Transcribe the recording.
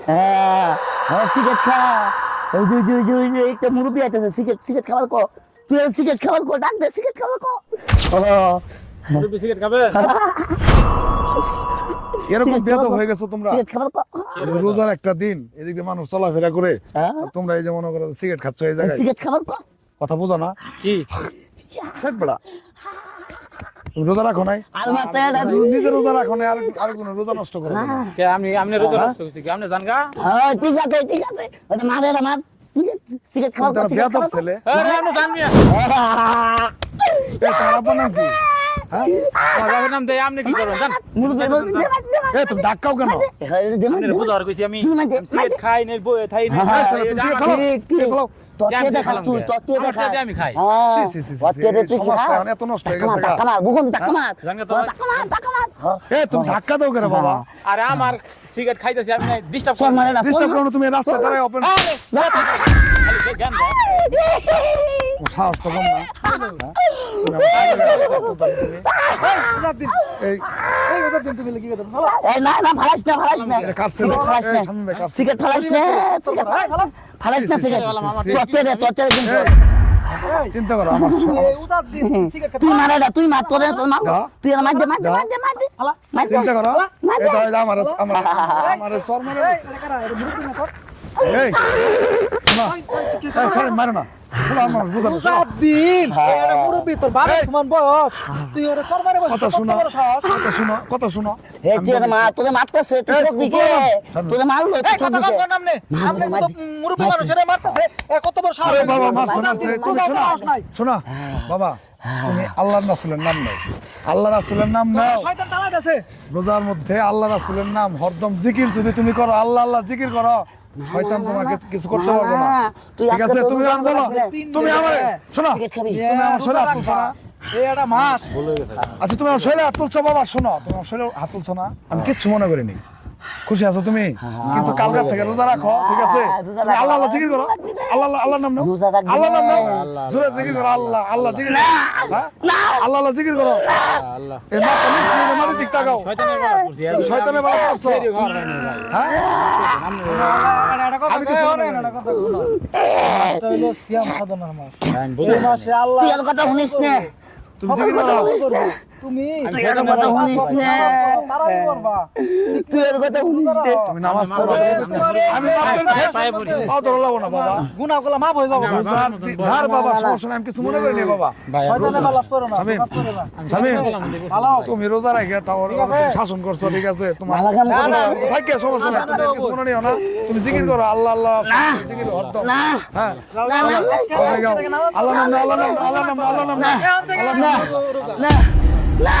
হ্যাঁ সিগারেট খা। ওই যে একটা মুরব্বী আইতেছে, সিগারেট খাবার কো, তুই সিগারেট খাবার কো, ডাক দে সিগারেট খাবার কো। মুরব্বি সিগারেট খাবে? এরকম বেয়াদব হয়ে গেছো তোমরা। সিগারেট খাবার কো। রোজার একটা দিন এদিক দিয়ে মানুষ চলাফেরা করে, আর তোমরা এই যে মনে করো সিগারেট খাচ্ছ এই জায়গায়। সিগারেট খাবার কো। কথা বোঝো না কি শেখ বেড়া? তুমি রোজা রাখো নাই? আর মাথায় তুমি নিজে রোজা রাখো নাই, আরেকজন রোজা নষ্ট করো না। কে আমি রোজা নষ্ট করছি কি? আপনি জানগা? হ্যাঁ ঠিক আছে ওটা মারে না মার। সিগারেট খাবার কো, তোমরা সিগারেট বেয়াদব খাবার কো। ছেলে। আরে আপনি জানবি না। এ তোমার আব্বা নাম কি? হ্যাঁ আমার বাবার নাম দেই, আপনি কি করেন জান? মুরব্বী বলছে এ তুমি ডাক্কাও কেন? আপনি বুঝার কইছি আমি সিগারেট খাই নাই, বই খাই নাই। হ্যাঁ, তুমি সিগারেট খাও? সিগারেট খাও? ততে দেখাস তুই, ততে আমার দেখাস। সাথে আমি খাই। হ্যাঁ সি, সি, সি, ততে দে তুই সমাজটা খাস। এখন এত নষ্ট হয়ে গেছে গা। টাকা মার বুকুন টাকা মার। জানগা তো টাকা মার। এ তুমি ধাক্কা দাও কেন বাবা? আরে আমার সিগারেট খাইতেছি আমি নাই ডিস্টার্ব চল মারে না ডিস্টার্ব করো না, তুমি রাস্তায় দাঁড়ায় ওপেন। খালি জ্ঞান দাও। সাহস তো কম না। হ্যাঁ? তুমি এই ওদের দিন তুমি লেগে গেছো। এই না ফালাস না এটা কাপছে সিগারেট ফালাস না সামনে ভাই কাপছে। সিগারেট ফালাস না ফালাস না সিগারেট ততে দে চিন্তা করো আমার তুই মারে না তুই মার তোরে তোর মার দাও। তুই মার দে চিন্তা করো এটা হলো আমার সর মারে। এই শোনো, এই ছাড়েন, মারো না। শোনো, আমার বুঝানো, শোনো। দিন এটা মুরব্বি তোর বাবার সমান বয়স, তুই ওরে চরবারে বসে কথা শোনো, কথা শোনো। হে তুই মা তোরে মারতেছে তুই এই, ঠকবি কে তোরে মারলো তুই কথা ঠকবি কম নামনে আপনি তো মুরব্বি মানুষ এর মারতেছে কত বড় সাহস। আরে বাবা মারছে মারছে, তুমি শোনো, সাহস নাই, শোনো বাবা, তুমি আল্লাহর রাসূলের নাম নাও, আল্লাহ রাসূলের নাম নাও। শয়তান তালাই আছে। রোজার মধ্যে আল্লাহ রাসূলের নাম হরদম জিকির যদি তুমি করো, আল্লাহ আল্লাহ জিকির করো, শয়তান তোমাকে কিছু করতে পারবে না। ঠিক আছে, তুমি আর বলো, তুমি আমার শোনো, সিগারেট খাবি তুমি আমার শরীরে হাত তুলছো না? এই একটা মাস আচ্ছা তুমি আমার শরীরে হাত তুলছো বাবা, শোনো, তুমি আমার শরীরে হাত তুলছো না, আমি কিচ্ছু মনে করিনি। খুশি আছো তুমি? কিন্তু কালকার থেকে রোজা রাখো, ঠিক আছে? তুমি আল্লাহ আল্লাহ জিকির করো, আল্লাহ আল্লাহর নাম নাও, রোজা রাখবি আল্লাহ নাম নাও, আল্লাহ। জোরে জিকির করো, আল্লাহ আল্লাহ জিকির করো, হ্যাঁ? আল্লাহ আল্লাহ জিকির করো। আল্লাহ এই মাথা নিচে নিয়ে মাটির দিক তাকাও। শয়তানের বাড়া করছি। তুমি শয়তানের বাড়া করছো। সেরি ঘর বানাই ভাই। হ্যাঁ? এটা কথা আমি কিছু কই মনে না, এটা কথা কই না। এটা হলো সিয়াম সাধনার মাস। আমি বুঝি এই না। মাসে আল্লাহ তুই আর কথা শুনিস না তুমি জিকির করো। তুমি তুই আর কথা শুনিস না তারাই করবা। তুই আর কথা শুনিস না তুমি নামাজ পড়ো। আমি পায়ে পড়ি। পাও ধরে লাবো না বাবা। গুনাহগুলো মাফ হয়ে যাবে। ধার বাবা, সমস্যা নাই, আমি কিছু মনে করিনি বাবা। ভাই শয়তানের মালাপ করো না, স্বামী, কাজ করো না। স্বামী, ভালো তুমি রোজা রেখে তাও তুমি শাসন করছো, ঠিক আছে? তোমার ভালো কাম করো। থাকে সমস্যা নাই, তুমি কিছু মনে নিও না। তুমি জিকির করো, আল্লাহ আল্লাহ জিকির হরদম। না হ্যাঁ, না না আল্লাহ নাম নাও, আল্লাহ নাম নাও, আল্লাহ নাম নাও, আল্লাহ নাম নাও, আল্লাহ নাম নাও। না না